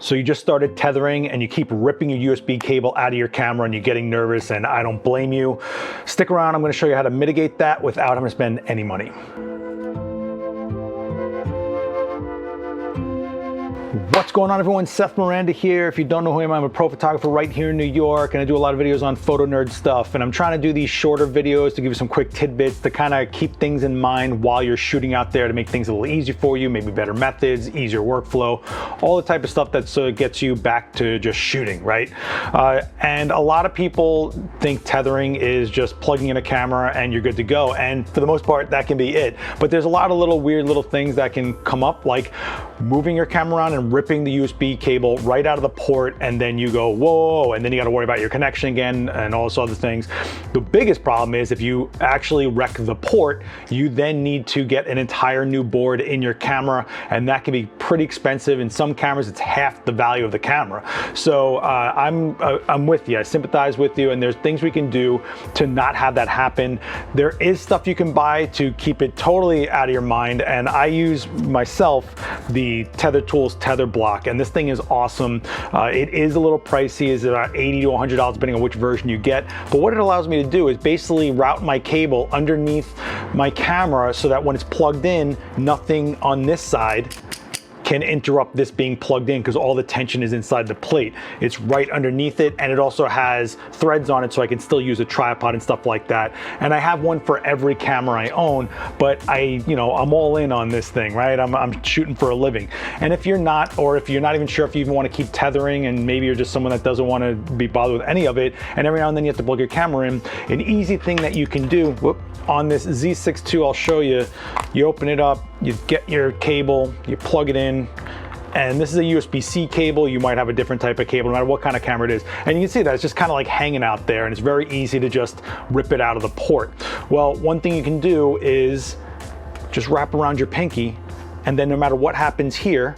So you just started tethering and you keep ripping your USB cable out of your camera and you're getting nervous, and I don't blame you. Stick around, I'm gonna show you how to mitigate that without having to spend any money. What's going on, everyone? Seth Miranda here. If you don't know who I am, I'm a pro photographer right here in New York, and I do a lot of videos on photo nerd stuff, and I'm trying to do these shorter videos to give you some quick tidbits to kind of keep things in mind while you're shooting out there, to make things a little easier for you, maybe better methods, easier workflow, all the type of stuff that gets you back to just shooting, right? And a lot of people think tethering is just plugging in a camera and you're good to go, and for the most part that can be it. But there's a lot of weird little things that can come up, like moving your camera around and ripping the USB cable right out of the port, and then you go whoa, and then you got to worry about your connection again and all those other things. The biggest problem is if you actually wreck the port, you then need to get an entire new board in your camera, and that can be pretty expensive. In some cameras it's half the value of the camera. So I'm with you, I sympathize with you, and there's things we can do to not have that happen. There is stuff you can buy to keep it totally out of your mind, and I use myself the Tether Tools TetherBLOCK, and this thing is awesome. It is a little pricey, it's about $80 to $100 depending on which version you get, but what it allows me to do is basically route my cable underneath my camera so that when it's plugged in, nothing on this side can interrupt this being plugged in, because all the tension is inside the plate. It's right underneath it, and it also has threads on it so I can still use a tripod and stuff like that. And I have one for every camera I own, but I'm all in on this thing, right? I'm shooting for a living. And if you're not, or if you're not even sure if you even want to keep tethering, and maybe you're just someone that doesn't want to be bothered with any of it, and every now and then you have to plug your camera in, an easy thing that you can do, on this Z6 II, I'll show you, you open it up, you get your cable, you plug it in, and this is a USB-C cable. You might have a different type of cable no matter what kind of camera it is, and you can see that it's just kind of like hanging out there, and it's very easy to just rip it out of the port. Well, one thing you can do is just wrap around your pinky, and then no matter what happens here,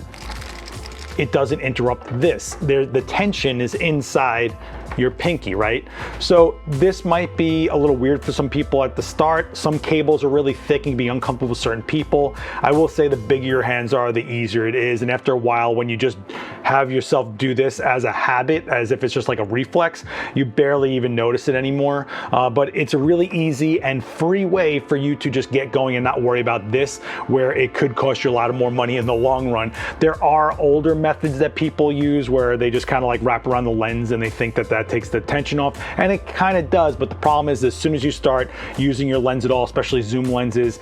it doesn't interrupt this. The tension is inside your pinky, right? So this might be a little weird for some people at the start. Some cables are really thick and can be uncomfortable with certain people. I will say the bigger your hands are, the easier it is. And after a while, when you just have yourself do this as a habit, as if it's just like a reflex, you barely even notice it anymore. But it's a really easy and free way for you to just get going and not worry about this, where it could cost you a lot more money in the long run. There are older methods that people use where they just kind of like wrap around the lens and they think that that takes the tension off, and it kind of does, but the problem is as soon as you start using your lens at all, especially zoom lenses,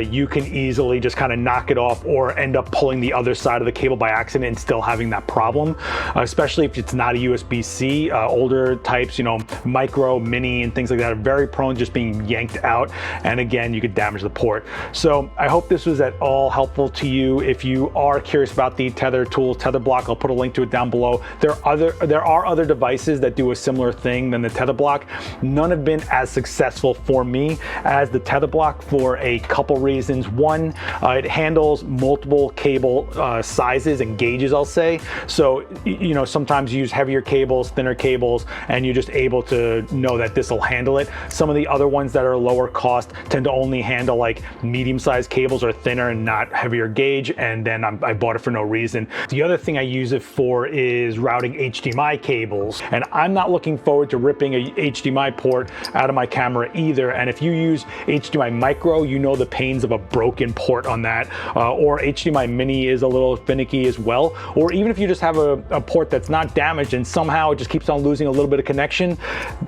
you can easily just kind of knock it off or end up pulling the other side of the cable by accident and still having that problem, especially if it's not a USB-C. Older types, micro, mini, and things like that are very prone to just being yanked out, and again, you could damage the port. So I hope this was at all helpful to you. If you are curious about the Tether Tools TetherBLOCK, I'll put a link to it down below. There are other devices that do a similar thing than the TetherBLOCK. None have been as successful for me as the TetherBLOCK for a couple reasons. One, it handles multiple cable sizes and gauges, I'll say. So, sometimes you use heavier cables, thinner cables, and you're just able to know that this will handle it. Some of the other ones that are lower cost tend to only handle like medium-sized cables or thinner and not heavier gauge, and then I bought it for no reason. The other thing I use it for is routing HDMI cables, and I'm not looking forward to ripping a HDMI port out of my camera either. And if you use HDMI micro, you know the pains of a broken port on that, or HDMI mini is a little finicky as well. Or even if you just have a port that's not damaged and somehow it just keeps on losing a little bit of connection,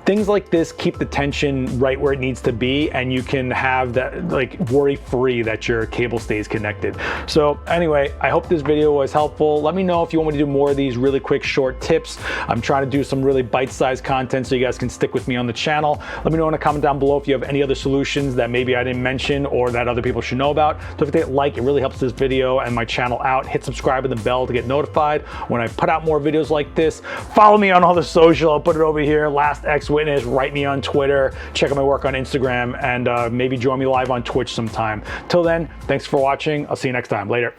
things like this keep the tension right where it needs to be, and you can have that like worry-free that your cable stays connected. So anyway, I hope this video was helpful. Let me know if you want me to do more of these really quick short tips. I'm trying to do some really bite-sized content so you guys can stick with me on the channel. Let me know in a comment down below if you have any other solutions that maybe I didn't mention or that other people should know about. Don't forget to like, it really helps this video and my channel out. Hit subscribe and the bell to get notified when I put out more videos like this. Follow me on all the social, I'll put it over here, Last X Witness. Write me on Twitter, check out my work on Instagram, and maybe join me live on Twitch sometime. Till then, thanks for watching. I'll see you next time. Later.